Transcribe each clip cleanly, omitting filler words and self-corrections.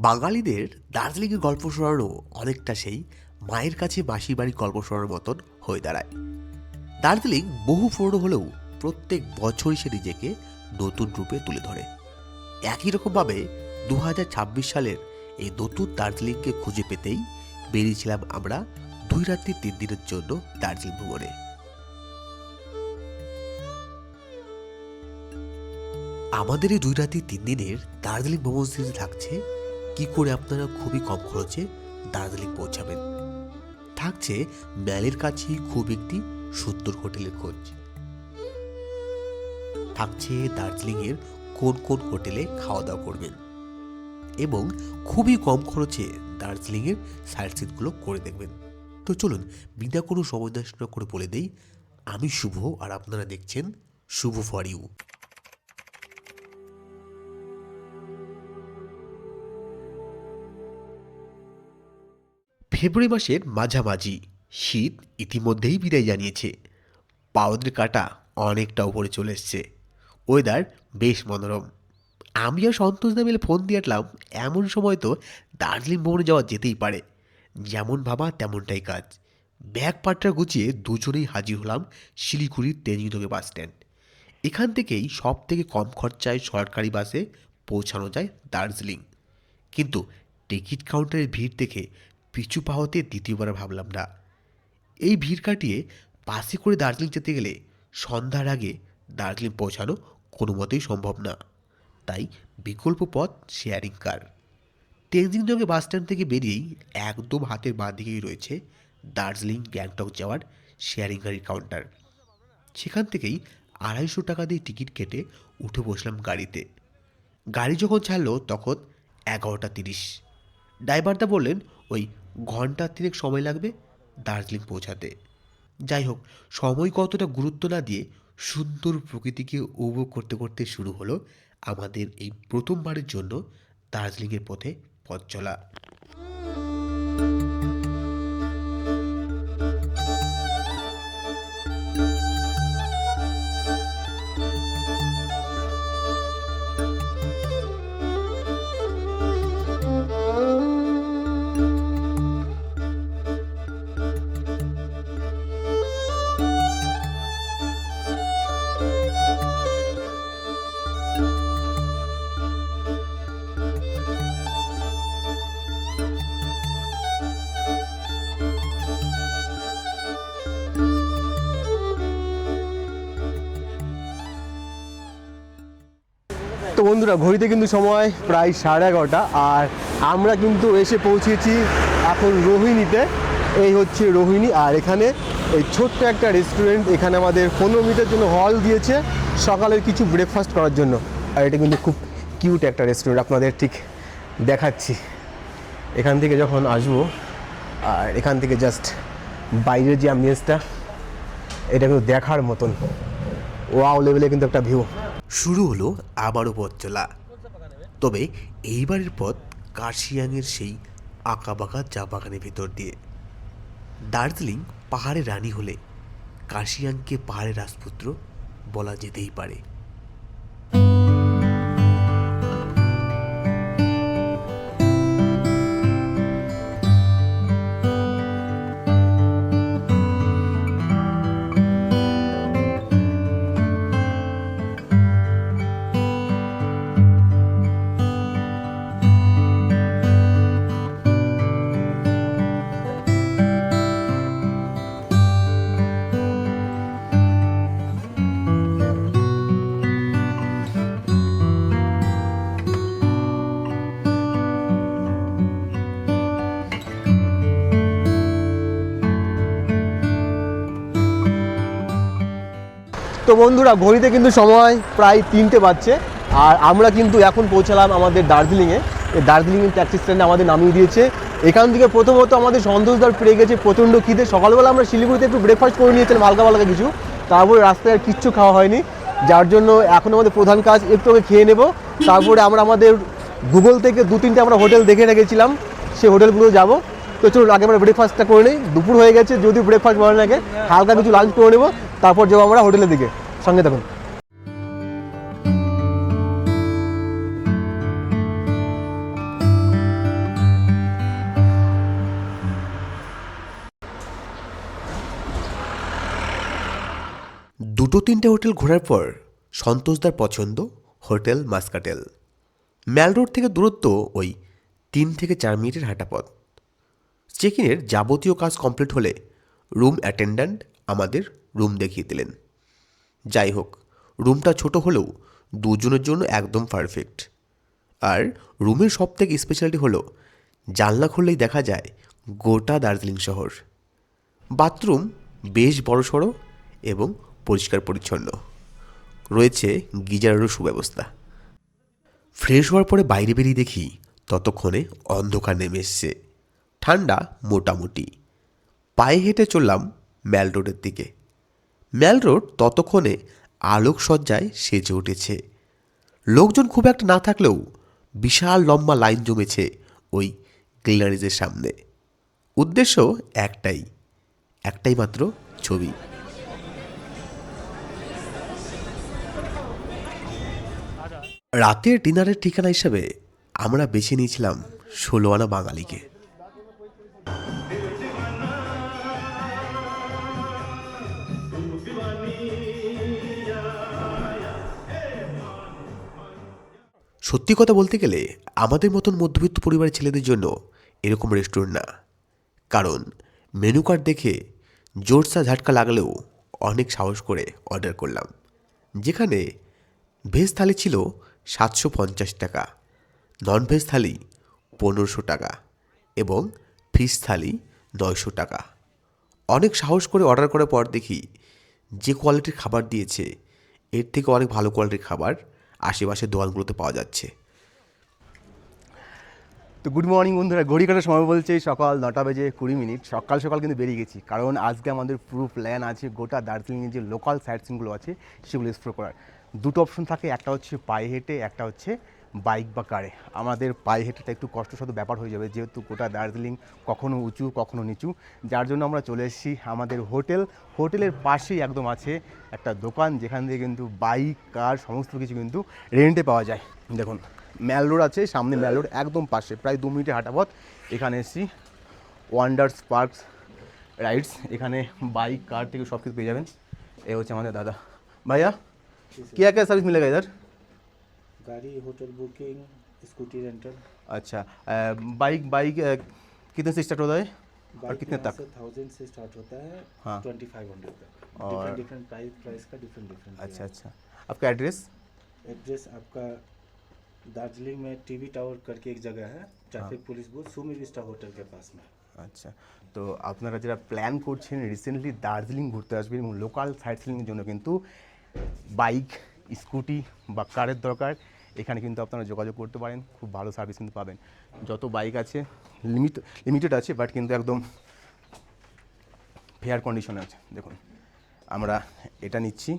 বাঙালিদের দার্জিলিংয়ের গল্প শোনানো অনেকটা সেই মায়ের কাছে মাসির বাড়ির গল্প শোনানোর মতন হয়ে দাঁড়ায়। দার্জিলিং বহু পুরনো হলেও প্রত্যেক বছরই সে নিজেকে নতুন রূপে তুলে ধরে। একই রকমভাবে 2026 সালের এই নতুন দার্জিলিংকে খুঁজে পেতেই বেরিয়েছিলাম আমরা 2 রাত্রি 3 দিনের জন্য দার্জিলিং ভ্রমণে। আমাদের এই 2 রাত্রি 3 দিনের দার্জিলিং ভ্রমণ সিরিজে থাকছে কি করে আপনারা খুবই কম খরচে দার্জিলিং পৌঁছাবেন। থাকছে ম্যালের কাছেই খুব একটি সুন্দর হোটেলের খোঁজ। থাকছে দার্জিলিংয়ের কোন কোন হোটেলে খাওয়া দাওয়া করবেন এবং খুবই কম খরচে দার্জিলিংয়ের সাইট সিনগুলো করে দেখবেন। তো চলুন বিনা কোনো সময় নষ্ট না করে বলে দেই, আমি শুভ আর আপনারা দেখছেন শুভ ফর ইউ। ফেব্রুয়ারি মাসের মাঝামাঝি, শীত ইতিমধ্যেই বিদায় জানিয়েছে। পাউদের কাটা অনেকটা উপরে চলে এসছে, ওয়েদার বেশ মনোরম। আমি আর সন্তোষ দা মিলে ফোন দিয়ে আটলাম এমন সময় তো দার্জিলিং ভ্রমণে যাওয়া যেতেই পারে। যেমন ভাবা তেমনটাই কাজ। ব্যাগ পাট্টা গুছিয়ে দুজনেই হাজির হলাম শিলিগুড়ির তেজুদোগে বাস স্ট্যান্ড। এখান থেকেই সব থেকে কম খরচায় সরকারি বাসে পৌঁছানো যায় দার্জিলিং। কিন্তু টিকিট কাউন্টারের ভিড় দেখে পিছু পা হতে দ্বিতীয়বার ভাবলাম না। এই ভিড় কাটিয়ে বাসে করে দার্জিলিং যেতে গেলে সন্ধ্যার আগে দার্জিলিং পৌঁছানো কোনো মতেই সম্ভব না। তাই বিকল্প পথ শেয়ারিং কার। তেনজিংজোগে বাস স্ট্যান্ড থেকে বেরিয়েই একদম হাতের বাঁ দিকেই রয়েছে দার্জিলিং গ্যাংটক যাওয়ার শেয়ারিং গাড়ির কাউন্টার। সেখান থেকেই 250 টাকা দিয়ে টিকিট কেটে উঠে বসলাম গাড়িতে। গাড়ি যখন ছাড়লো তখন 11টা 30। ড্রাইভারদা বললেন ওই ঘন্টা 3 সময় লাগবে দার্জিলিং পৌঁছাতে। যাই হোক, সময় কতটা গুরুত্ব না দিয়ে সুন্দর প্রকৃতিকে উপভোগ করতে করতে শুরু হলো আমাদের এই প্রথমবারের জন্য দার্জিলিংয়ের পথে পথ চলা। তো বন্ধুরা, ঘড়িতে কিন্তু সময় প্রায় 11:30 আর আমরা কিন্তু এসে পৌঁছেছি এখন রোহিণীতে। এই হচ্ছে রোহিণী, আর এখানে এই ছোট্ট একটা রেস্টুরেন্ট। এখানে আমাদের 15 মিনিটের জন্য হল দিয়েছে সকালের কিছু ব্রেকফাস্ট করার জন্য। আর এটা কিন্তু খুব কিউট একটা রেস্টুরেন্ট, আপনাদের ঠিক দেখাচ্ছি। এখান থেকে যখন আসবো আর এখান থেকে জাস্ট বাইরের যে অ্যাম্বিয়েন্সটা, এটা কিন্তু দেখার মতন ওয়াও লেভেলে কিন্তু একটা ভিউ। শুরু হলো আবারও পথ চলা। তবে এইবারের পথ কার্শিয়াংয়ের সেই আঁকাবাঁকা চা বাগানের ভেতর দিয়ে। দার্জিলিং পাহাড়ের রানী হলে কার্শিয়াংকে পাহাড়ের রাজপুত্র বলা যেতেই পারে। তো বন্ধুরা, ঘড়িতে কিন্তু সময় প্রায় 3টে বাজছে আর আমরা কিন্তু এখন পৌঁছালাম আমাদের দার্জিলিংয়ে। এই দার্জিলিংয়ের ট্যাক্সি স্ট্যান্ডে আমাদের নামিয়ে দিয়েছে। এখান থেকে প্রথমত আমাদের সন্তোষদার পেয়ে গেছে প্রচণ্ড খিদে। সকালবেলা আমরা শিলিগুড়িতে একটু ব্রেকফাস্ট করে নিয়েছিলাম হালকা হালকা কিছু, তারপরে রাস্তায় আর কিচ্ছু খাওয়া হয়নি, যার জন্য এখন আমাদের প্রধান কাজ একটু ওকে খেয়ে নেব। তারপরে আমরা আমাদের গুগল থেকে 2-3টে আমরা হোটেল দেখে রেখেছিলাম, সেই হোটেলগুলো যাব। তো চলুন আগে আমরা ব্রেকফাস্টটা করে নিই। দুপুর হয়ে গেছে, যদিও ব্রেকফাস্ট ভালো লাগে, হালকা কিছু লাঞ্চ করে নেব, তারপর যাবো আমরা হোটেলের দিকে। সঙ্গে থাকুন। 2-3টে হোটেল ঘোরার পর সন্তোষদার পছন্দ হোটেল মাস্কাটেল। ম্যাল রোড থেকে দূরত্ব ওই 3 থেকে 4 মিনিটের হাঁটা পথ। চেক ইনের যাবতীয় কাজ কমপ্লিট হলে রুম অ্যাটেন্ড্যান্ট আমাদের রুম দেখিয়ে দিলেন। যাই হোক, রুমটা ছোট হলেও দুজনের জন্য একদম পারফেক্ট। আর রুমের সব থেকে স্পেশালিটি হলো জানলা খুললেই দেখা যায় গোটা দার্জিলিং শহর। বাথরুম বেশ বড়সড় এবং পরিষ্কার পরিচ্ছন্ন, রয়েছে গিজারেরও সুব্যবস্থা। ফ্রেশ হওয়ার পরে বাইরে বেরিয়ে দেখি ততক্ষণে অন্ধকার নেমে এসছে, ঠান্ডা মোটামুটি। পায়ে হেঁটে চললাম ম্যাল রোডের দিকে। ম্যাল রোড ততক্ষণে আলোকসজ্জায় সেজে উঠেছে। লোকজন খুব একটা না থাকলেও বিশাল লম্বা লাইন জমেছে ওই গ্লিনারিজের সামনে। উদ্দেশ্য একটাই মাত্র ছবি। রাতের ডিনারের ঠিকানা হিসেবে আমরা বেছে নিয়েছিলাম 16 আনা বাঙালিকে। সত্যি কথা বলতে গেলে আমাদের মতন মধ্যবিত্ত পরিবারের ছেলেদের জন্য এরকম রেস্টুরেন্ট না। কারণ মেনু কার্ড দেখে জোরসা ঝাটকা লাগলেও অনেক সাহস করে অর্ডার করলাম। যেখানে ভেজ থালি ছিল 750 টাকা, নন ভেজ থালি 1500 টাকা এবং ফিশ থালি 900 টাকা। অনেক সাহস করে অর্ডার করার পর দেখি যে কোয়ালিটির খাবার দিয়েছে এর থেকে অনেক ভালো কোয়ালিটির খাবার আশেপাশের দোকানগুলোতে পাওয়া যাচ্ছে। তো গুড মর্নিং বন্ধুরা, ঘড়ি কাটার সময় বলছে সকাল 9টা বেজে 20 মিনিট। সকাল সকাল কিন্তু বেরিয়ে গেছি, কারণ আজকে আমাদের পুরো প্ল্যান আছে গোটা দার্জিলিংয়ের যে লোকাল সাইট সিনগুলো আছে সেগুলো এক্সপ্লোর করার। দুটো অপশন থাকে, একটা হচ্ছে পায়ে হেঁটে, একটা হচ্ছে বাইক বা কারে। আমাদের পায়ে হেঁটেটা একটু কষ্টসাধ্য ব্যাপার হয়ে যাবে, যেহেতু গোটা দার্জিলিং কখনো উঁচু কখনো নিচু। যার জন্য আমরা চলে এসেছি আমাদের হোটেলের পাশেই একদম আছে একটা দোকান, যেখান থেকে কিন্তু বাইক কার সমস্ত কিছু কিন্তু রেন্টে পাওয়া যায়। দেখুন ম্যাল রোড আছে সামনে, ম্যাল রোড একদম পাশে, প্রায় 2 মিনিটের হাঁটা পথ। এখানে এসেছি ওয়ান্ডার্স পার্কস রাইডস, এখানে বাইক কার থেকে সব কিছু পেয়ে যাবেন। এ হচ্ছে আমাদের দাদা। ভাইয়া क्या क्या सर्विस मिलेगा इधर? गाड़ी, होटल बुकिंग, स्कूटी रेंटल। अच्छा, बाइक कितने से स्टार्ट होता है और कितने तक? 1000 से स्टार्ट होता है, हाँ। 2500 तक। और- डिफरेंट प्राइस का डिफरेंट अच्छा अच्छा, आपका एड्रेस? एड्रेस आपका दार्जिलिंग में टीवी टावर करके एक जगह है, traffic police booth Sumi vista hotel के पास में। আচ্ছা, তো আপনারা যারা প্ল্যান করছেন রিসেন্টলি দার্জিলিং ঘুরতে আসবেন এবং লোকাল সাইট সিইংয়ের জন্য কিন্তু বাইক, স্কুটি বা কারের দরকার, এখানে কিন্তু আপনারা যোগাযোগ করতে পারেন। খুব ভালো সার্ভিস কিন্তু পাবেন। যত বাইক আছে লিমিটেড আছে, বাট কিন্তু একদম ফেয়ার কন্ডিশনে আছে। দেখুন আমরা এটা নিচ্ছি।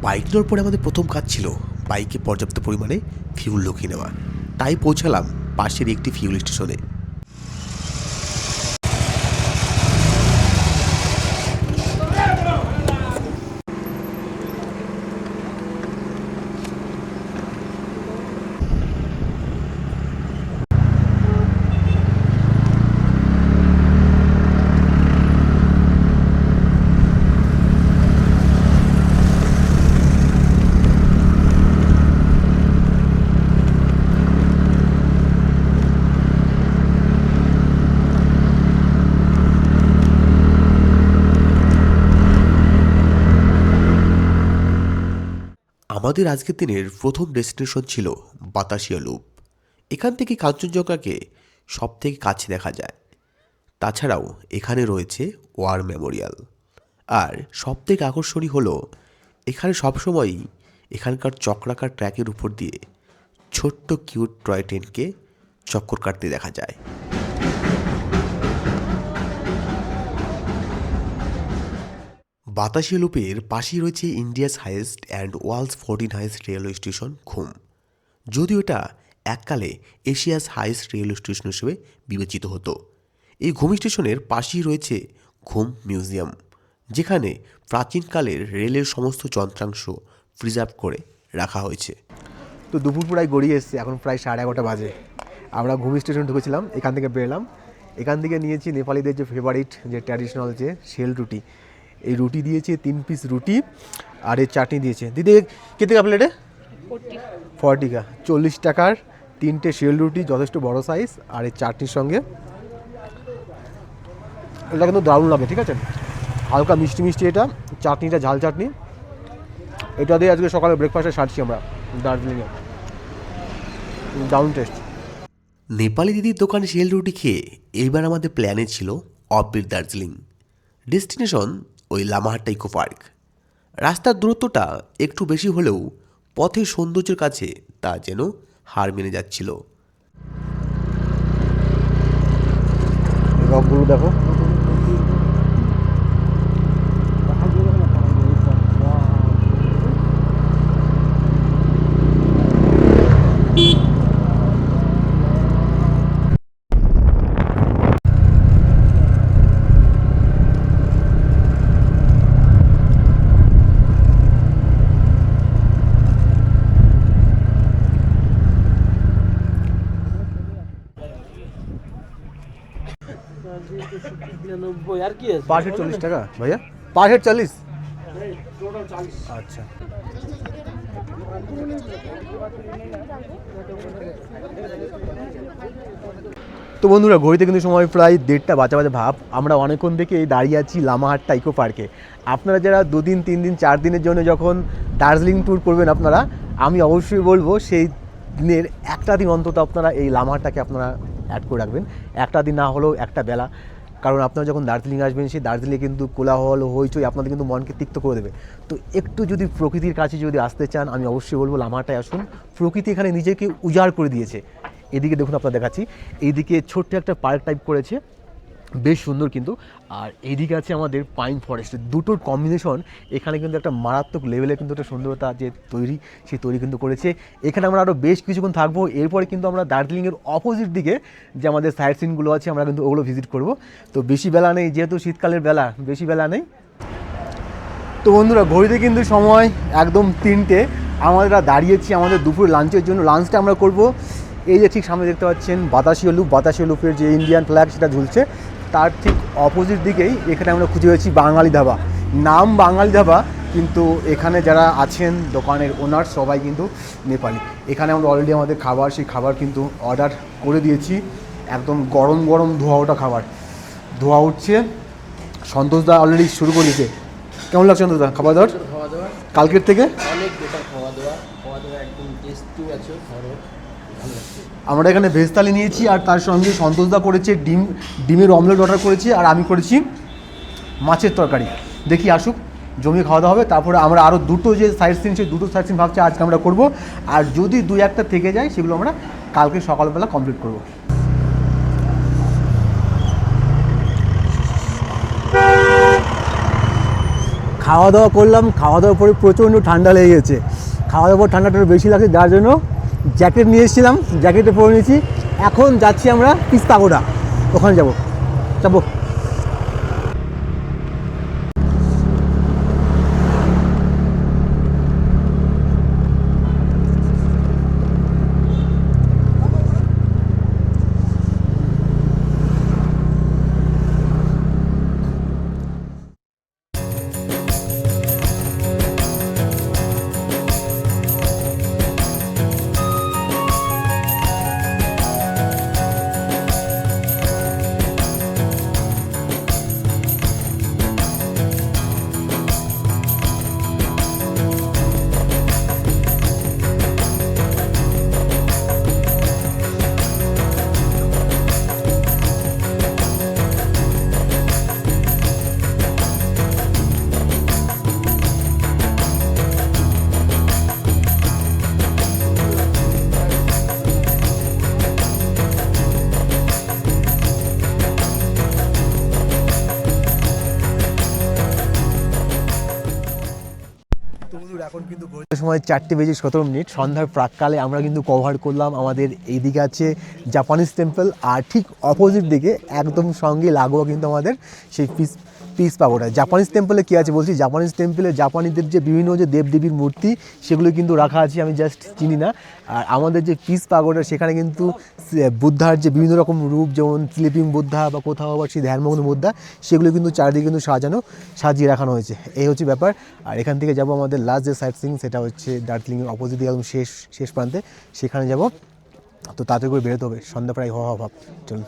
বাইক নেওয়ার পরে আমাদের প্রথম কাজ ছিল বাইকে পর্যাপ্ত পরিমাণে ফিউল লুকিয়ে নেওয়া। তাই পৌঁছালাম পাশের একটি ফিউল স্টেশনে। আমাদের আজকের দিনের প্রথম ডেস্টিনেশন ছিল বাতাসিয়া লুপ। এখান থেকে কাঞ্চনজঙ্ঘাকে সব থেকে কাছে দেখা যায়। তাছাড়াও এখানে রয়েছে ওয়ার মেমোরিয়াল। আর সব থেকে আকর্ষণীয় হলো এখানে সবসময়ই এখানকার চক্রাকার ট্র্যাকের উপর দিয়ে ছোট্ট কিউট টয় ট্রেনকে চক্কর কাটতে দেখা যায়। বাতাসিয়া লুপের পাশেই রয়েছে India's highest and world's 14 highest railway station Ghum. যদিও এটা এককালে এশিয়াস হাইয়েস্ট রেলওয়ে স্টেশন হিসেবে বিবেচিত হতো। এই ঘুম স্টেশনের পাশেই রয়েছে ঘুম মিউজিয়াম, যেখানে প্রাচীনকালের রেলের সমস্ত যন্ত্রাংশ প্রিজার্ভ করে রাখা হয়েছে। তো দুপুর প্রায় গড়িয়ে এসছে, এখন প্রায় 11:30 বাজে। আমরা ঘুমি স্টেশন ঢুকেছিলাম, এখান থেকে বেরোলাম। এখান থেকে নিয়েছি নেপালিদের যে ফেভারিট যে ট্র্যাডিশনাল যে শেল রুটি। এই রুটি দিয়েছে 3 পিস রুটি, আর এই চাটনি দিয়েছে। দিদি কেতে কা প্লেটে? 40 কা, 40 টাকার 3টে শেল রুটি, যথেষ্ট বড় সাইজ, আর এই চাটনির সঙ্গে। এটা কিন্তু দারুণ লাগে, ঠিক আছে, হালকা মিষ্টি মিষ্টি এটা চাটনিটা, ঝাল চাটনি। এটা দিয়ে আজকে সকালে ব্রেকফাস্টে সারছি আমরা দার্জিলিংয়ে, দারুণ টেস্ট। নেপালি দিদির দোকানে শেল রুটি খেয়ে এইবার আমাদের প্ল্যানে ছিল অফবিট দার্জিলিং। ডেস্টিনেশন ওই লামাহাট্টা ইকো পার্ক। রাস্তার দূরত্বটা একটু বেশি হলেও পথের সৌন্দর্যের কাছে তা যেন হার মেনে যাচ্ছিল। রকগুলো দেখো, পার হেড 40 টাকা ভাইয়া, পার হেড 40। আচ্ছা, তো বন্ধুরা ঘড়িতে কিন্তু সময় প্রায় 1:30 বাজে ভাব। আমরা অনেকক্ষণ থেকে এই দাঁড়িয়ে আছি লামাহাট্টা ইকো পার্কে। আপনারা যারা 2 দিন 3 দিন 4 দিনের জন্য যখন দার্জিলিং ট্যুর করবেন আপনারা, আমি অবশ্যই বলবো সেই দিনের একটা দিন অন্তত আপনারা এই লামাহাট্টাকে আপনারা অ্যাড করে রাখবেন, একটা দিন না হলেও একটা বেলা। কারণ আপনারা যখন দার্জিলিং আসবেন, সেই দার্জিলিংয়ে কিন্তু কোলাহল হইচই আপনাদের কিন্তু মনকে তিক্ত করে দেবে। তো একটু যদি প্রকৃতির কাছে যদি আসতে চান, আমি অবশ্যই বলবো লামাহাট্টায় আসুন। প্রকৃতি এখানে নিজেকে উজাড় করে দিয়েছে। এদিকে দেখুন, আপনারা দেখাচ্ছি, এইদিকে ছোট্ট একটা পার্ক টাইপ করেছে, বেশ সুন্দর কিন্তু। আর এইদিকে আছে আমাদের পাইন ফরেস্ট, দুটোর কম্বিনেশন এখানে কিন্তু একটা মারাত্মক লেভেলে কিন্তু একটা সুন্দরতা যে তৈরি, সেই তৈরি কিন্তু করেছে। এখানে আমরা আরও বেশ কিছুক্ষণ থাকবো। এরপরে কিন্তু আমরা দার্জিলিংয়ের অপোজিট দিকে যে আমাদের সাইট সিনগুলো আছে, আমরা কিন্তু ওগুলো ভিজিট করব। তো বেশি বেলা নেই, যেহেতু শীতকালের বেলা, বেশি বেলা নেই। তো বন্ধুরা ঘড়িতে কিন্তু সময় একদম 3টে। আমরা দাঁড়িয়েছি আমাদের দুপুর লাঞ্চের জন্য। লাঞ্চটা আমরা করব এই যে ঠিক সামনে দেখতে পাচ্ছেন বাতাসিয়া লুপ, বাতাসিয়া লুপের যে ইন্ডিয়ান ফ্ল্যাগ সেটা ঝুলছে, তার ঠিক অপোজিট দিকেই এখানে আমরা খুঁজে পেয়েছি বাঙালি ধাবা। নাম বাঙালি ধাবা, কিন্তু এখানে যারা আছেন দোকানের ওনার সবাই কিন্তু নেপালি। এখানে আমরা অলরেডি আমাদের খাবার, সেই খাবার কিন্তু অর্ডার করে দিয়েছি। একদম গরম গরম ধোয়া ওঠা খাবার, ধোয়া উঠছে। সন্তোষদা অলরেডি শুরু করে দিয়েছে। কেমন লাগছে সন্তোষদা খাবার দাবার? কালকের থেকে অনেক বেটার খাওয়া দাওয়া একদম টেস্টি আছে, ভালো লাগছে। আমরা এখানে ভেজ থালি নিয়েছি, আর তার সঙ্গে সন্তোষদা করেছে ডিমের অমলেট অর্ডার করেছি, আর আমি করেছি মাছের তরকারি। দেখি আসুক, জমিয়ে খাওয়া দাওয়া হবে। তারপরে আমরা আরও দুটো যে সাইড সিন, সেই দুটো সাইড সিন ভাবছি আজকে আমরা করব। আর যদি 2-1টা থেকে যায়, সেগুলো আমরা কালকে সকালবেলা কমপ্লিট করব। খাওয়া দাওয়া করলাম, খাওয়া দাওয়ার পরে প্রচণ্ড ঠান্ডা লেগে গেছে। খাওয়া দাওয়ার পর ঠান্ডাটা বেশি লাগছে, যার জন্য জ্যাকেট নিয়ে এসেছিলাম, জ্যাকেটে পরে নিয়েছি। এখন যাচ্ছি আমরা পিস্তাগোড়া, ওখানে যাবো। এখন কিন্তু সময় 4:17 সন্ধ্যার প্রাককালে আমরা কিন্তু কভার করলাম। আমাদের এইদিকে আছে জাপানিজ টেম্পল, আর ঠিক অপোজিট দিকে একদম সঙ্গে লাগোয়া কিন্তু আমাদের সেই পিস পাগোডা। জাপানিজ টেম্পলে কী আছে বলছি, জাপানিজ টেম্পলে জাপানিদের যে বিভিন্ন যে দেবদেবীর মূর্তি সেগুলো কিন্তু রাখা আছে, আমি জাস্ট চিনি না। আর আমাদের যে পিস পাগোডা সেখানে কিন্তু বুদ্ধার যে বিভিন্ন রকম রূপ, যেমন স্লিপিং বুদ্ধা বা কোথাও আবার সেই ধ্যানমগ্ন বুদ্ধা, সেগুলো কিন্তু চারিদিকে কিন্তু সাজিয়ে রাখানো হয়েছে। এই হচ্ছে ব্যাপার। আর এখান থেকে যাব আমাদের লাস্ট যে সাইট সিইং, সেটা হচ্ছে দার্জিলিংয়ের অপোজিট একদম শেষ প্রান্তে, সেখানে যাব। তো তাড়াতাড়ি করে বেরোতে হবে, সন্ধ্যা প্রায় হওয়া ভাব। চলুন।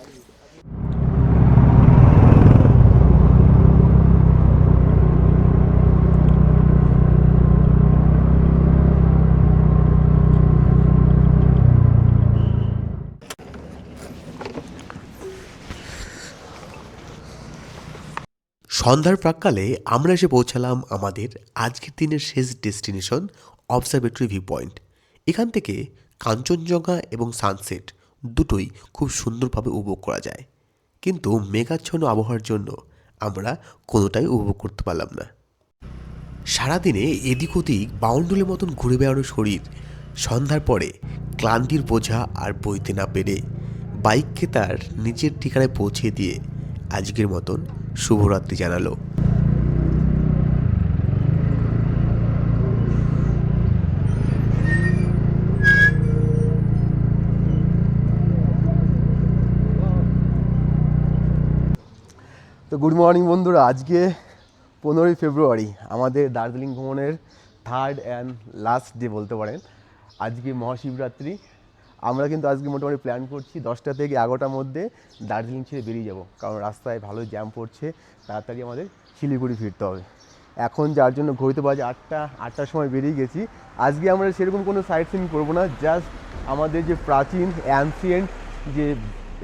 সন্ধ্যার প্রাক্কালে আমরা এসে পৌঁছালাম আমাদের আজকের দিনের শেষ ডেস্টিনেশন অবজারভেটরি ভিউ পয়েন্ট। এখান থেকে কাঞ্চনজঙ্ঘা এবং সানসেট দুটোই খুব সুন্দরভাবে উপভোগ করা যায়, কিন্তু মেঘাচ্ছন্ন আবহাওয়ার জন্য আমরা কোনোটাই উপভোগ করতে পারলাম না। সারাদিনে এদিক ওদিক বাউন্ডুলের মতন ঘুরে বেড়ানো শরীর সন্ধ্যার পরে ক্লান্তির বোঝা আর বইতে না পেরে বাইককে তার নিজের ঠিকানায় পৌঁছে দিয়ে আজকের মতন শুভরাত্রি জানালো। তো গুড মর্নিং বন্ধুরা, আজকে 15ই ফেব্রুয়ারি, আমাদের দার্জিলিং ভ্রমণের থার্ড অ্যান্ড লাস্ট ডে বলতে পারেন। আজকে মহাশিবরাত্রি। আমরা কিন্তু আজকে মোটামুটি প্ল্যান করছি 10টা থেকে 11টার মধ্যে দার্জিলিং ছেড়ে বেরিয়ে যাব, কারণ রাস্তায় ভালো জ্যাম পড়ছে, তাড়াতাড়ি আমাদের শিলিগুড়ি ফিরতে হবে। এখন যার জন্য ঘড়িতে বাজে 8টার সময় বেরিয়ে গেছি। আজকে আমরা সেরকম কোনো সাইট সিন করবো না, জাস্ট আমাদের যে প্রাচীন অ্যানসিয়েন্ট যে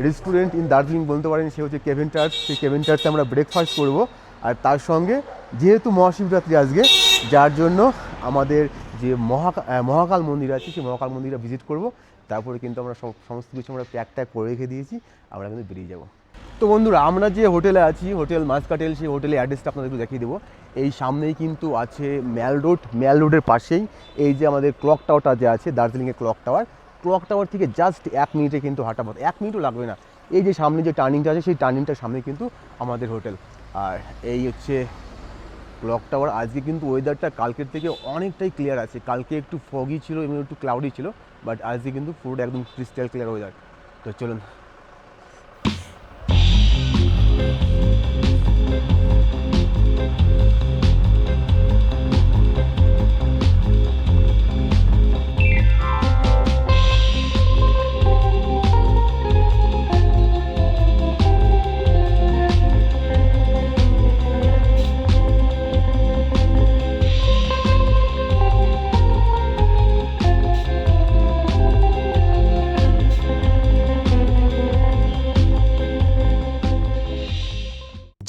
রেস্টুরেন্ট ইন দার্জিলিং বলতে পারেন, সে হচ্ছে কেভেন টার্চ। সেই কেভেন টার্চে আমরা ব্রেকফাস্ট করব। আর তার সঙ্গে যেহেতু মহাশিবরাত্রি আজকে, যার জন্য আমাদের যে মহাকাল মন্দির আছে, সেই মহাকাল মন্দিরে ভিজিট করব। তারপরে কিন্তু আমরা সমস্ত কিছু আমরা প্যাক করে রেখে দিয়েছি, আমরা কিন্তু বেরিয়ে যাব। তো বন্ধুরা, আমরা যে হোটেলে আছি, হোটেল মাসকাটেল, সেই হোটেলের অ্যাড্রেসটা আপনাদের একটু দেখিয়ে দেবো। এই সামনেই কিন্তু আছে ম্যাল রোডের পাশেই এই যে আমাদের ক্লক টাওয়ারটা যে আছে, দার্জিলিংয়ের ক্লক টাওয়ার থেকে জাস্ট 1 মিনিটে কিন্তু হাঁটা পথ, 1 মিনিটও লাগবে না। এই যে সামনে যে টার্নিংটা আছে, সেই টার্নিংটার সামনে কিন্তু আমাদের হোটেল। আর এই হচ্ছে ক্লক টাওয়ার। আজকে কিন্তু ওয়েদারটা কালকের থেকে অনেকটাই ক্লিয়ার আছে। কালকে একটু ফগি ছিল এবং একটু ক্লাউডি ছিল, বাট আজকে কিন্তু পুরোটা একদম ক্রিস্টাল ক্লিয়ার ওয়েদার। তো চলুন।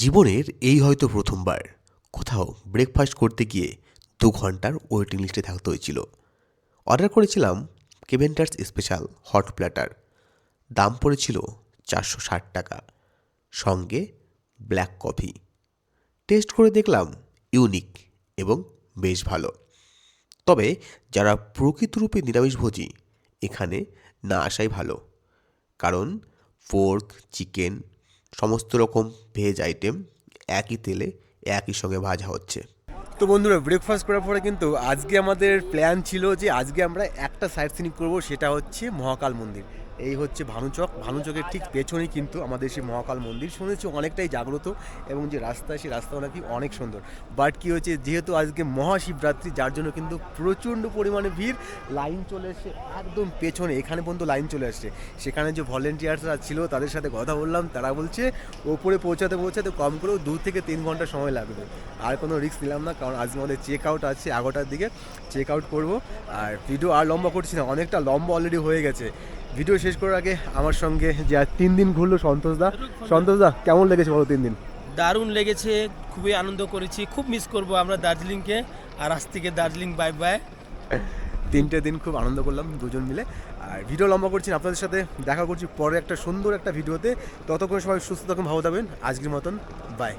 জীবনের এই হয়তো প্রথমবার কোথাও ব্রেকফাস্ট করতে গিয়ে 2 ঘন্টার ওয়েটিং লিস্টে থাকতে হয়েছিল। অর্ডার করেছিলাম কেভেন টার্চ স্পেশাল হট প্ল্যাটার, দাম পড়েছিল 460 টাকা, সঙ্গে ব্ল্যাক কফি। টেস্ট করে দেখলাম ইউনিক এবং বেশ ভালো। তবে যারা প্রকৃতরূপে নিরামিষভোজী, এখানে না আসাই ভালো, কারণ পোর্ক, চিকেন, সমস্ত রকম ভেজ আইটেম একই তেলে একই সঙ্গে ভাজা হচ্ছে। তো বন্ধুরা, ব্রেকফাস্ট করার পরে কিন্তু আজকে আমাদের প্ল্যান ছিল যে আজকে আমরা একটা সাইট সিনিং করবো, সেটা হচ্ছে মহাকাল মন্দির। এই হচ্ছে ভানুচকের ঠিক পেছনেই কিন্তু আমাদের সেই মহাকাল মন্দির। শুনেছি অনেকটাই জাগ্রত এবং যে রাস্তা, সেই রাস্তা নাকি অনেক সুন্দর। বাট কী হচ্ছে, যেহেতু আজকে মহাশিবরাত্রি, যার জন্য কিন্তু প্রচণ্ড পরিমাণে ভিড়, লাইন চলে এসছে একদম পেছনে, এখানে পর্যন্ত লাইন চলে আসছে। সেখানে যে ভলেন্টিয়ার্সরা ছিল তাদের সাথে কথা বললাম, তারা বলছে ওপরে পৌঁছাতে কম করেও 2 থেকে 3 ঘন্টা সময় লাগবে। আর কোনো রিস্ক নিলাম না, কারণ আজকে আমাদের চেক আউট আছে 11টার দিকে, চেক আউট করবো। আর ভিডিও আর লম্বা করছি না, অনেকটা লম্বা অলরেডি হয়ে গেছে। ভিডিও শেষ করার আগে আমার সঙ্গে যে 3 দিন ঘুরলো সন্তোষদা, কেমন লেগেছে বলো 3 দিন? দারুণ লেগেছে, খুবই আনন্দ করেছি, খুব মিস করব আমরা দার্জিলিংকে। আর আজ থেকে দার্জিলিং বাই বাই। 3টে দিন খুব আনন্দ করলাম দুজন মিলে। আর ভিডিও লম্বা করছি না, আপনাদের সাথে দেখা করছি পরে একটা সুন্দর একটা ভিডিওতে। ততক্ষণ সবাই সুস্থ থাকুন, ভালো থাকবেন। আজকের মতন বাই।